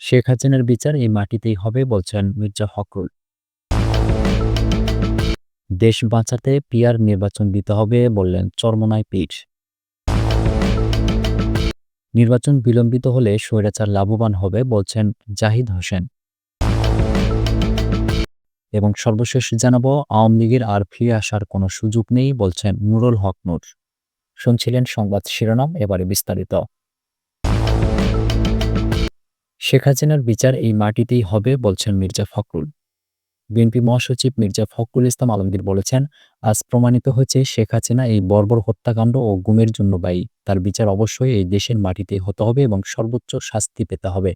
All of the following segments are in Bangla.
শেখ হাসিনার বিচার এই মাটিতেই হবে বলছেন মির্জা ফখরুল। দেশ বাঁচাতে পিআর নির্বাচন দিতে হবে বললেন চরমোনাই পীর। নির্বাচন বিলম্বিত হলে স্বৈরাচার লাভবান হবে বলছেন জাহিদ হোসেন। এবং সর্বশেষ জানাবো, আওয়ামী লীগের আর ফিরে আসার কোনো সুযোগ নেই বলছেন নুরুল হক নূর। শুনছিলেন সংবাদ শিরোনাম, এবারে বিস্তারিত। শেখ হাসিনার বিচার এই মাটিতেই হবে বলছেন মির্জা ফখরুল। বিএনপি মহাসচিব মির্জা ফখরুল ইসলাম আলমগীর বলেছেন, আজ প্রমাণিত হয়েছে শেখ হাসিনা এই বর্বর হত্যাকাণ্ড ও গুমের জন্য দায়ী। তার বিচার অবশ্যই এই দেশের মাটিতেই হতে হবে এবং সর্বোচ্চ শাস্তি পেতে হবে।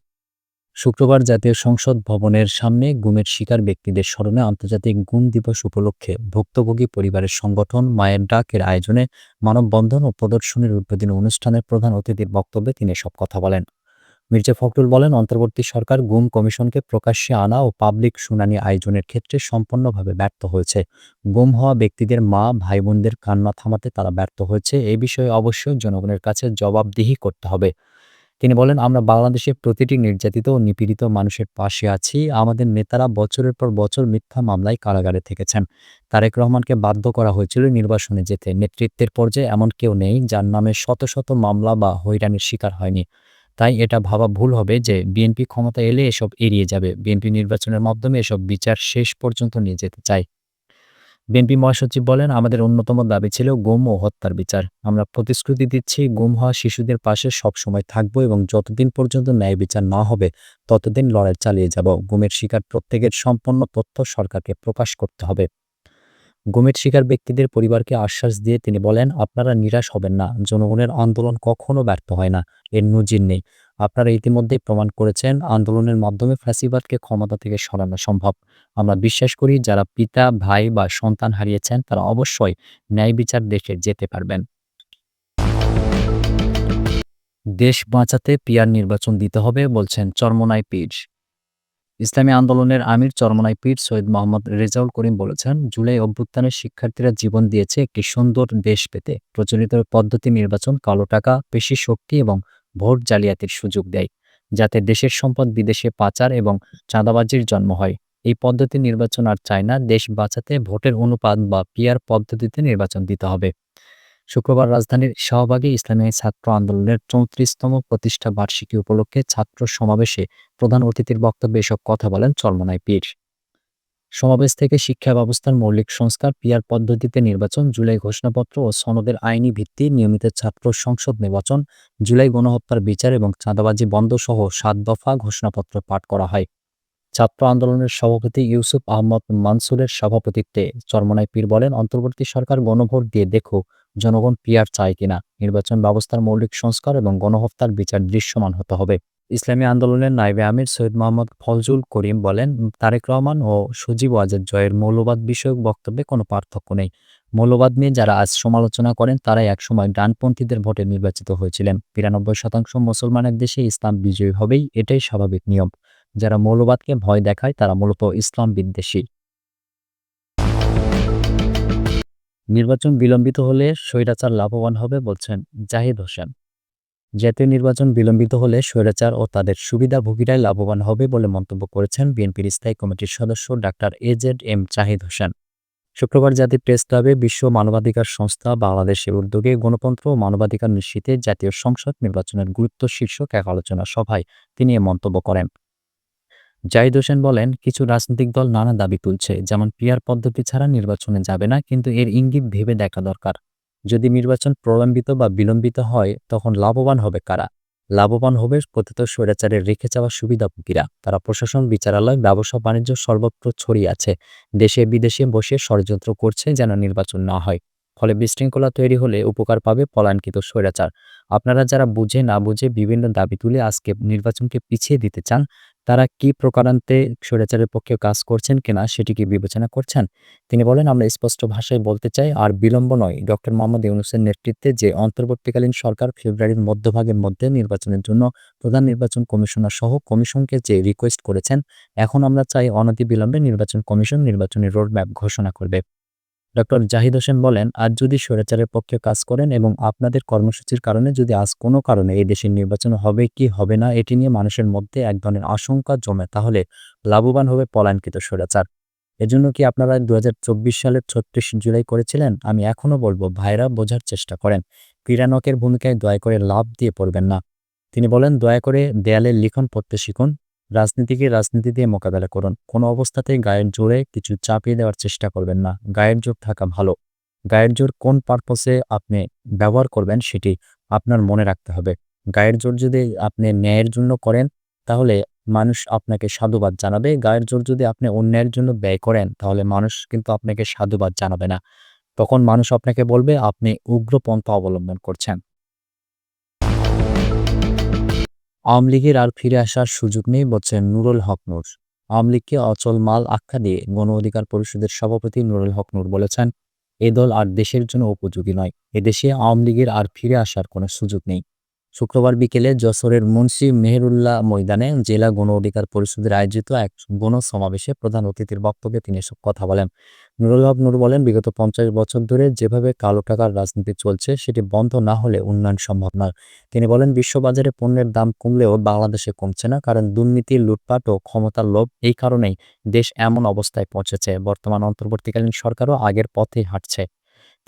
শুক্রবার জাতীয় সংসদ ভবনের সামনে গুমের শিকার ব্যক্তিদের স্মরণে আন্তর্জাতিক গুম দিবস উপলক্ষে ভুক্তভোগী পরিবারের সংগঠন মায়ের ডাকের আয়োজনে মানববন্ধন ও প্রদর্শনীর উদ্বোধনী অনুষ্ঠানের প্রধান অতিথির বক্তব্যে তিনি এসব কথা বলেন। মির্জা ফখরুল বলেন, অন্তর্বর্তী সরকার গুম কমিশনকে প্রকাশ্যে আনা ও পাবলিক শুনানি আয়োজনের ক্ষেত্রে সম্পূর্ণভাবে ব্যর্থ হয়েছে। গুম হওয়া ব্যক্তিদের মা ভাই বোনদের কান্না থামাতে তারা ব্যর্থ হয়েছে। এই বিষয়ে অবশ্যই জনগণের কাছে জবাবদিহি করতে হবে। তিনি বলেন, আমরা বাংলাদেশের প্রতিটি নির্যাতিত ও নিপীড়িত মানুষের পাশে আছি। আমাদের নেতারা বছরের পর বছর মিথ্যা মামলায় কারাগারে থেকেছেন। তারেক রহমানকে বাধ্য করা হয়েছিল নির্বাসনে যেতে। নেতৃত্বের পর্যায়ে এমন কেউ নেই যার নামে শত শত মামলা বা হয়রানির শিকার হয়নি। তাই এটা ভাবা ভুল হবে যে বিএনপি ক্ষমতা এলে এসব এড়িয়ে যাবে। বিএনপি নির্বাচনের মাধ্যমে এসব বিচার শেষ পর্যন্ত নিয়ে যেতে চায়। বিএনপি মহাসচিব বলেন, আমাদের অন্যতম দাবি ছিল গুম ও হত্যার বিচার। আমরা প্রতিশ্রুতি দিচ্ছি, গুম হওয়া শিশুদের পাশে সবসময় থাকব এবং যতদিন পর্যন্ত ন্যায় বিচার না হবে ততদিন লড়াই চালিয়ে যাব। গুমের শিকার প্রত্যেকের সম্পূর্ণ তথ্য সরকারকে প্রকাশ করতে হবে। গুমের শিকার ব্যক্তিদের পরিবারকে আশ্বাস দিয়ে তিনি বলেন, আপনারা নিরাশ হবেন না। জনগণের আন্দোলন কখনো ব্যর্থ হয় না, এর নজির নেই। আপনারা ইতিমধ্যেই প্রমাণ করেছেন আন্দোলনের মাধ্যমে ফ্যাসিবাদকে ক্ষমতা থেকে সরানো সম্ভব। আমরা বিশ্বাস করি যারা পিতা ভাই বা সন্তান হারিয়েছেন তারা অবশ্যই ন্যায় বিচার দেখে যেতে পারবেন। দেশ বাঁচাতে পিআর নির্বাচন দিতে হবে বলছেন চরমোনাই পীর। ইসলামী আন্দোলনের আমির চরমোনাই পীর সৈয়দ মোহাম্মদ রেজাউল করিম বলেছেন, জুলাই অভ্যুত্থানের শিক্ষার্থীরা জীবন দিয়েছে একটি সুন্দর দেশ পেতে। প্রচলিত পদ্ধতি নির্বাচন কালো টাকা, পেশি শক্তি এবং ভোট জালিয়াতির সুযোগ দেয়, যাতে দেশের সম্পদ বিদেশে পাচার এবং চাঁদাবাজির জন্ম হয়। এই পদ্ধতি নির্বাচন আর চায় না। দেশ বাঁচাতে ভোটের অনুপাত বা পিআর পদ্ধতিতে নির্বাচন দিতে হবে। শুক্রবার রাজধানীর শাহবাগে ইসলামী ছাত্র আন্দোলনের ৩৪তম প্রতিষ্ঠা বার্ষিকী উপলক্ষে ছাত্র সমাবেশে প্রধান অতিথির বক্তব্যে এসব কথা বলেন চরমোনাই পীর। সমাবেশ থেকে শিক্ষা ব্যবস্থার মৌলিক সংস্কার, পিআর পদ্ধতিতে নির্বাচন, জুলাই ঘোষণাপত্র ও সনদের আইনি ভিত্তি, নিয়মিত ছাত্র সংসদ নির্বাচন, জুলাই গণহত্যার বিচার এবং চাঁদাবাজি বন্ধ সহ ৭ দফা ঘোষণাপত্র পাঠ করা হয়। ছাত্র আন্দোলনের সভাপতি ইউসুফ আহমদ মানসুরের সভাপতিত্বে চরমোনাই পীর বলেন, অন্তর্বর্তী সরকার গণভোট দিয়ে দেখুক জনগণ পিআর চায় কিনা। নির্বাচন ব্যবস্থার মৌলিক সংস্কার এবং গণহত্যার বিচার দৃশ্যমান হতে হবে। ইসলামী আন্দোলনের নায়েবে আমির সৈয়দ মোহাম্মদ ফজলুল করিম বলেন, তারেক রহমান ও সজীব ওয়াজেদ জয়ের মৌলবাদ বিষয়ক বক্তব্যে কোনো পার্থক্য নেই। মৌলবাদ নিয়ে যারা আজ সমালোচনা করেন তারাই একসময় ডানপন্থীদের ভোটে নির্বাচিত হয়েছিলেন। ৯২% মুসলমানের দেশে ইসলাম বিজয়ী হবেই, এটাই স্বাভাবিক নিয়ম। যারা মৌলবাদকে ভয় দেখায় তারা মূলত ইসলাম বিদ্বেষী। নির্বাচন বিলম্বিত হলে স্বৈরাচার লাভবান হবে বলছেন জাহিদ হোসেন। জাতীয় নির্বাচন বিলম্বিত হলে স্বৈরাচার ও তাদের সুবিধাভোগীরাই লাভবান হবে বলে মন্তব্য করেছেন বিএনপির স্থায়ী কমিটির সদস্য ডাক্তার এজেড জাহিদ হোসেন। শুক্রবার জাতীয় প্রেস ক্লাবে বিশ্ব মানবাধিকার সংস্থা বাংলাদেশের উদ্যোগে গণতন্ত্র ও মানবাধিকার নিশ্চিতে জাতীয় সংসদ নির্বাচনের গুরুত্ব শীর্ষক এক আলোচনা সভায় তিনি এ মন্তব্য করেন। জাহিদ হোসেন বলেন, কিছু রাজনৈতিক দল নানা দাবি তুলছে, যেমন পিআর পদ্ধতি ছাড়া নির্বাচনে যাবে না, কিন্তু এর ইঙ্গিত ভেবে দেখা দরকার। যদি নির্বাচন প্রলম্বিত বা বিলম্বিত হয় তখন লাভবান হবে কারা? লাভবান হবে পতিত স্বৈরাচারের রেখে যাওয়া সুবিধাভোগীরা। তারা প্রশাসন, বিচারালয়, ব্যবসা বাণিজ্য সর্বত্র ছড়িয়ে আছে। দেশে বিদেশে বসে ষড়যন্ত্র করছে যেন নির্বাচন না হয়। ফলে বিশৃঙ্খলা তৈরি হলে উপকার পাবে পলায়নকৃত স্বৈরাচার। আপনারা যারা বুঝে না বুঝে বিভিন্ন দাবি তুলে আজকে নির্বাচনকে পিছিয়ে দিতে চান, তারা কি প্রকারান্তে স্বৈরাচারের পক্ষে কাজ করছেন কিনা সেটি কি বিবেচনা করছেন? তিনি বলেন, আমরা স্পষ্ট ভাষায় বলতে চাই, আর বিলম্ব নয়। ডক্টর মোহাম্মদ ইউনূসের নেতৃত্বে যে অন্তর্বর্তীকালীন সরকার ফেব্রুয়ারির মধ্যভাগের মধ্যে নির্বাচনের জন্য প্রধান নির্বাচন কমিশনার সহ কমিশনকে যে রিকোয়েস্ট করেছেন, এখন আমরা চাই অনতিবিলম্বে নির্বাচন কমিশন নির্বাচনী রোডম্যাপ ঘোষণা করবে। ডক্টর জাহিদ হোসেন বলেন, আজ যদি স্বৈরাচারের পক্ষে কাজ করেন এবং আপনাদের কর্মসূচির কারণে যদি আজ কোনো কারণে এই দেশের নির্বাচন হবে কি হবে না এটি নিয়ে মানুষের মধ্যে এক ধরনের আশঙ্কা জমে, তাহলে লাভবান হবে পলায়নকৃত স্বৈরাচার। এজন্য কি আপনারা ২০২৪ সালের ৩৬ জুলাই করেছিলেন? আমি এখনো বলব, ভাইরা বোঝার চেষ্টা করেন। ক্রীড়ানকের ভূমিকায় দয়া করে লাফ দিয়ে পড়বেন না। তিনি বলেন, দয়া করে দেয়ালে লিখন পড়তে শিখুন। রাজনীতিকে রাজনীতি দিয়ে মোকাবেলা করুন। কোনো অবস্থাতেই গায়ের জোরে কিছু চাপিয়ে দেওয়ার চেষ্টা করবেন না। গায়ের জোর থাকা ভালো। গায়ের জোর কোন পারপসে আপনি ব্যবহার করবেন সেটি আপনার মনে রাখতে হবে। গায়ের জোর যদি আপনি ন্যায়ের জন্য করেন, তাহলে মানুষ আপনাকে সাধুবাদ জানাবে। গায়ের জোর যদি আপনি অন্যায়ের জন্য ব্যয় করেন, তাহলে মানুষ কিন্তু আপনাকে সাধুবাদ জানাবে না। তখন মানুষ আপনাকে বলবে আপনি উগ্রপন্থা অবলম্বন করছেন। আওয়ামী লীগের আর ফিরে আসার সুযোগ নেই বলছেন নুরুল হক নূর। আওয়ামী লীগকে অচল মাল আখ্যা দিয়ে গণ অধিকার পরিষদের সভাপতি নুরুল হক নূর বলেছেন, এ দল আর দেশের জন্য উপযোগী নয়। এদেশে আওয়ামী লীগের আর ফিরে আসার কোনো সুযোগ নেই। শুক্রবার বিকেলে যশোরের মুন্সি মেহেরুল্লাহ ময়দানে জেলা গণ অধিকার পরিষদের আয়োজিত এক গণ সমাবেশে প্রধান অতিথির বক্তব্যে তিনি এসব কথা বলেন। নুরুল হক নূর বলেন, বিগত ৫০ বছর ধরে যেভাবে কালো টাকার রাজনীতি চলছে সেটি বন্ধ না হলে উন্নয়ন সম্ভব নয়। তিনি বলেন, বিশ্ববাজারে পণ্যের দাম কমলেও বাংলাদেশে কমছে না, কারণ দুর্নীতি, লুটপাট ও ক্ষমতার লোভ। এই কারণেই দেশ এমন অবস্থায় পৌঁছেছে। বর্তমান অন্তর্বর্তীকালীন সরকারও আগের পথেই হাঁটছে।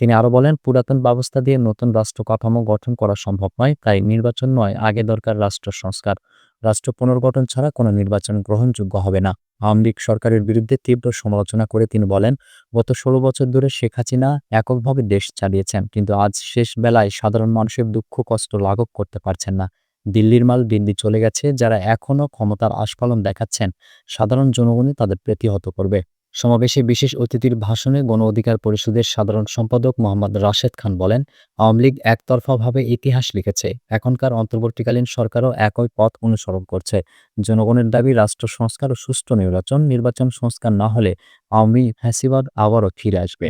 তিনি আরো বলেন, পুরাতন ব্যবস্থা দিয়ে নতুন রাষ্ট্র কাঠামো গঠন করা সম্ভব নয়, তাই নির্বাচন নয়, আগে দরকার রাষ্ট্র সংস্কার। রাষ্ট্র পুনর্গঠন ছাড়া কোনো নির্বাচন গ্রহণযোগ্য হবে না। আওয়ামী লীগ সরকারের বিরুদ্ধে তীব্র সমালোচনা করে তিনি বলেন, গত ১৬ বছর ধরে শেখ হাসিনা এককভাবে দেশ চালিয়েছেন, কিন্তু আজ শেষ বেলায় সাধারণ মানুষের দুঃখ কষ্ট লাঘব করতে পারছেন না। দিল্লির মাল দিল্লি চলে গেছে। যারা এখনো ক্ষমতার আস্ফালন দেখাচ্ছেন, সাধারণ জনগণই তাদের প্রতিহত করবে। সমাবেশে বিশেষ অতিথির ভাষণে গণ অধিকার পরিষদের সাধারণ সম্পাদক মোহাম্মদ রাশেদ খান বলেন, আওয়ামী লীগ একতরফাভাবে ইতিহাস লিখেছে। এখনকার অন্তর্বর্তীকালীন সরকারও একই পথ অনুসরণ করছে। জনগণের দাবি রাষ্ট্র সংস্কার ও সুষ্ঠু নির্বাচন। নির্বাচন সংস্কার না হলে আওয়ামী ফ্যাসিবাদ আবারও ফিরে আসবে।